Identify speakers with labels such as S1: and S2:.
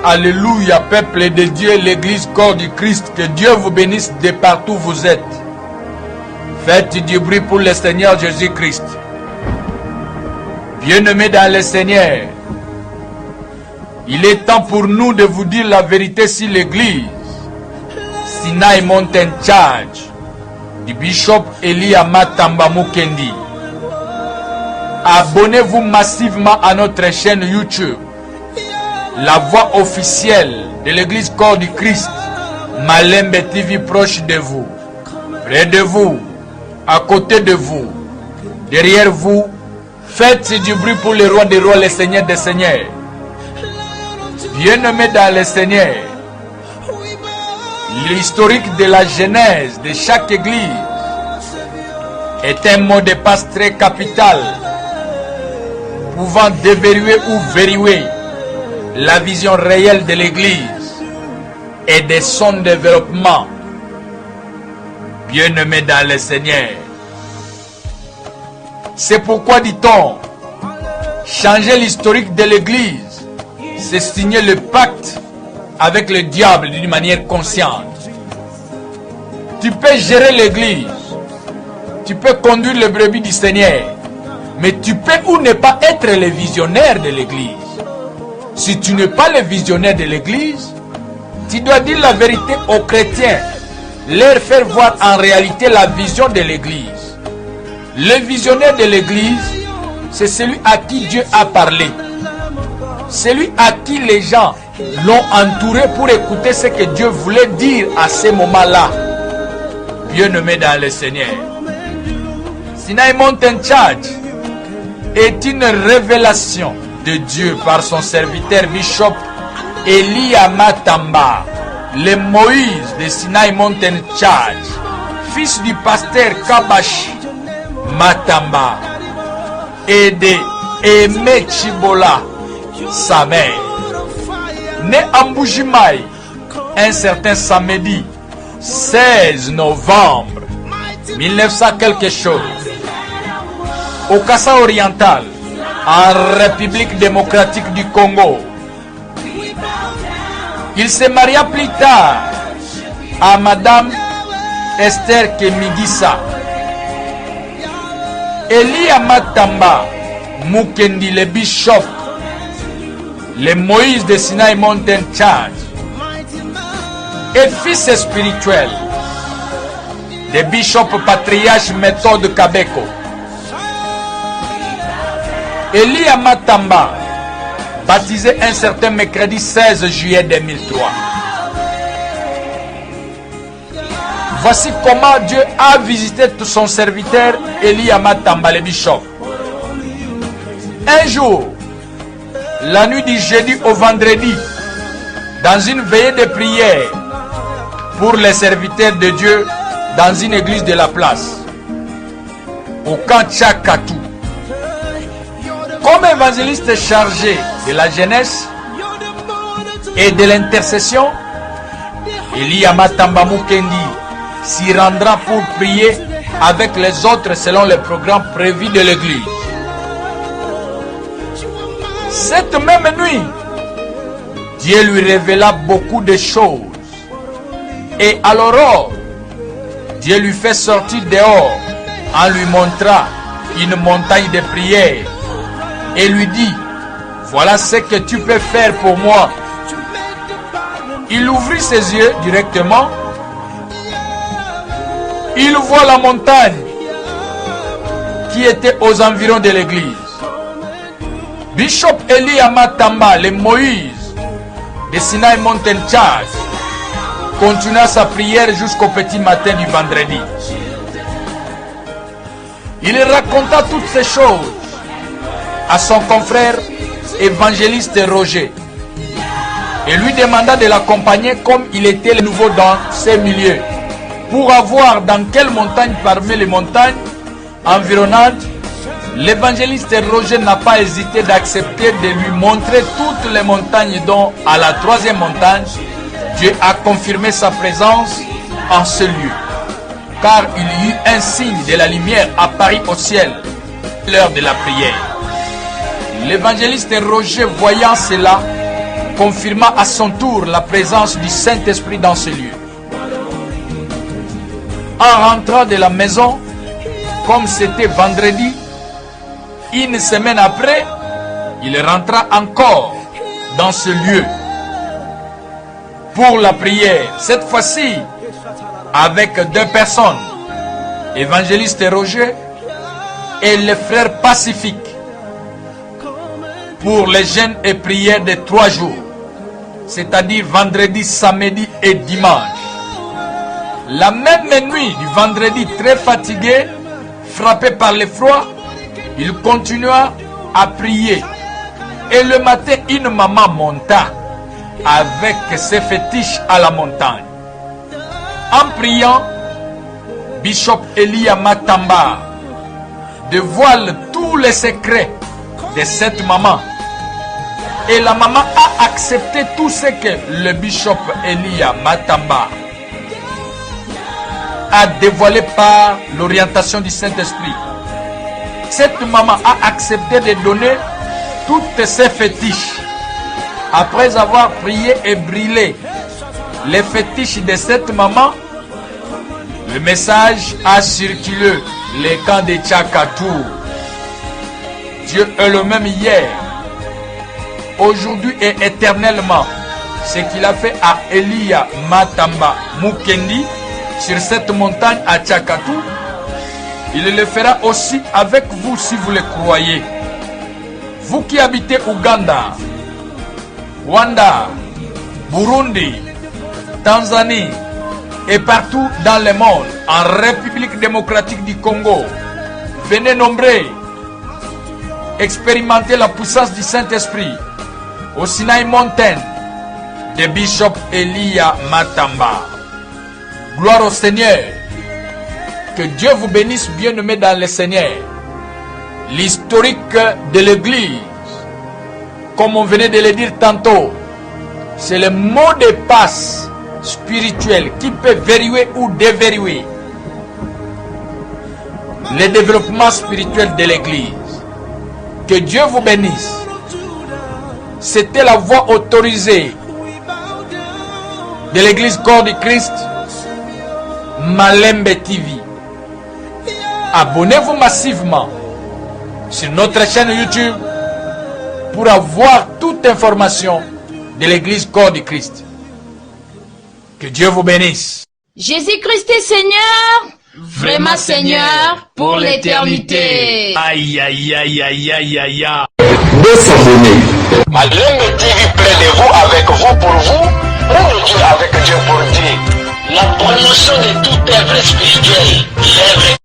S1: Alléluia, peuple de Dieu, l'église corps du Christ, que Dieu vous bénisse de partout où vous êtes. Faites du bruit pour le Seigneur Jésus-Christ. Bien-aimés dans le Seigneur, il est temps pour nous de vous dire la vérité sur l'église Sinai Mountain Church du Bishop Elia Matamba Mukendi. Abonnez-vous massivement à notre chaîne YouTube, la voix officielle de l'église corps du Christ, Malembe TV, proche de vous, près de vous, à côté de vous, derrière vous. Faites du bruit pour le roi des rois, le Seigneur des seigneurs. Bien-aimés dans le Seigneur, l'historique de la genèse de chaque église est un mot de passe très capital, pouvant déverrouiller ou verrouiller la vision réelle de l'église et de son développement. Bien-aimés dans le Seigneur, c'est pourquoi, dit-on, changer l'historique de l'église, c'est signer le pacte avec le diable d'une manière consciente. Tu peux gérer l'église, tu peux conduire le brebis du Seigneur, mais tu peux ou ne pas être le visionnaire de l'église. Si tu n'es pas le visionnaire de l'église, tu dois dire la vérité aux chrétiens, leur faire voir en réalité la vision de l'église. Le visionnaire de l'église, c'est celui à qui Dieu a parlé. Celui à qui les gens l'ont entouré pour écouter ce que Dieu voulait dire à ce moment-là. Bien-aimés dans le Seigneur, Sinai Mountain Church est une révélation de Dieu par son serviteur Bishop Elia Matamba, le Moïse de Sinai Mountain Church, fils du pasteur Kabashi Matamba et de Aimé Chibola, sa mère. Né à Mbujimaï un certain samedi 16 novembre 1900 quelque chose, au Kassa oriental, en République démocratique du Congo. Il se maria plus tard à Madame Esther Kemigisa. Elia Matamba Mukendi, le bishop, le Moïse de Sinai Mountain Church, est fils spirituel de bishop patriarche Méthode Kabeko. Elia Matamba, baptisé un certain mercredi 16 juillet 2003. Voici comment Dieu a visité son serviteur Elia Matamba, le bishop. Un jour, la nuit du jeudi au vendredi, dans une veillée de prière pour les serviteurs de Dieu dans une église de la place, au camp Tchakatou. Comme évangéliste chargé de la jeunesse et de l'intercession, Elia Matamba Mukendi s'y rendra pour prier avec les autres selon le programme prévu de l'église. Cette même nuit, Dieu lui révéla beaucoup de choses. Et à l'aurore, Dieu lui fait sortir dehors en lui montrant une montagne de prière et lui dit: voilà ce que tu peux faire pour moi. Il ouvrit ses yeux directement. Il voit la montagne qui était aux environs de l'église. Bishop Elia Matamba, le Moïse de Sinai Mountain Church, continua sa prière jusqu'au petit matin du vendredi. Il raconta toutes ces choses à son confrère évangéliste Roger et lui demanda de l'accompagner comme il était le nouveau dans ces milieux, pour avoir dans quelle montagne parmi les montagnes environnantes. L'évangéliste Roger n'a pas hésité d'accepter de lui montrer toutes les montagnes, dont à la troisième montagne, Dieu a confirmé sa présence en ce lieu, car il y eut un signe de la lumière apparut au ciel, l'heure de la prière. L'évangéliste Roger, voyant cela, confirma à son tour la présence du Saint-Esprit dans ce lieu. En rentrant de la maison, comme c'était vendredi, une semaine après, il rentra encore dans ce lieu pour la prière. Cette fois-ci, avec 2 personnes, évangéliste Roger et le frère Pacifique, pour les jeûnes et prières de 3 jours, c'est-à-dire vendredi, samedi et dimanche. La même nuit du vendredi, très fatigué, frappé par le froid, il continua à prier. Et le matin, une maman monta avec ses fétiches à la montagne. En priant, Bishop Elia Matamba dévoile tous les secrets de cette maman. Et la maman a accepté tout ce que le Bishop Elia Matamba a dévoilé par l'orientation du Saint-Esprit. Cette maman a accepté de donner toutes ses fétiches. Après avoir prié et brûlé les fétiches de cette maman, le message a circulé les camps de Tchakatou. Dieu est le même hier, aujourd'hui et éternellement. Ce qu'il a fait à Elia Matamba Mukendi sur cette montagne à Tchakatou, il le fera aussi avec vous si vous le croyez. Vous qui habitez Ouganda, Rwanda, Burundi, Tanzanie et partout dans le monde, en République démocratique du Congo, venez nombreux expérimenter la puissance du Saint-Esprit au Sinaï Mountain de Bishop Elia Matamba. Gloire au Seigneur. Que Dieu vous bénisse, bien-aimés dans le Seigneur. L'historique de l'Église, comme on venait de le dire tantôt, c'est le mot de passe spirituel qui peut verrouiller ou déverrouiller le développement spirituel de l'Église. Que Dieu vous bénisse. C'était la voix autorisée de l'Église Corps du Christ, Malembe TV. Abonnez-vous massivement sur notre chaîne YouTube pour avoir toute information de l'Église Corps du Christ. Que Dieu vous bénisse.
S2: Jésus-Christ est Seigneur, vraiment Seigneur pour l'éternité.
S1: Aïe, aïe, aïe, aïe, aïe, aïe, aïe.
S3: De s'abonner.
S4: Malembe TV près de vous, avec vous, pour vous, pour Dieu, avec Dieu, pour Dieu. La promotion de toute œuvre spirituelle, l'œuvre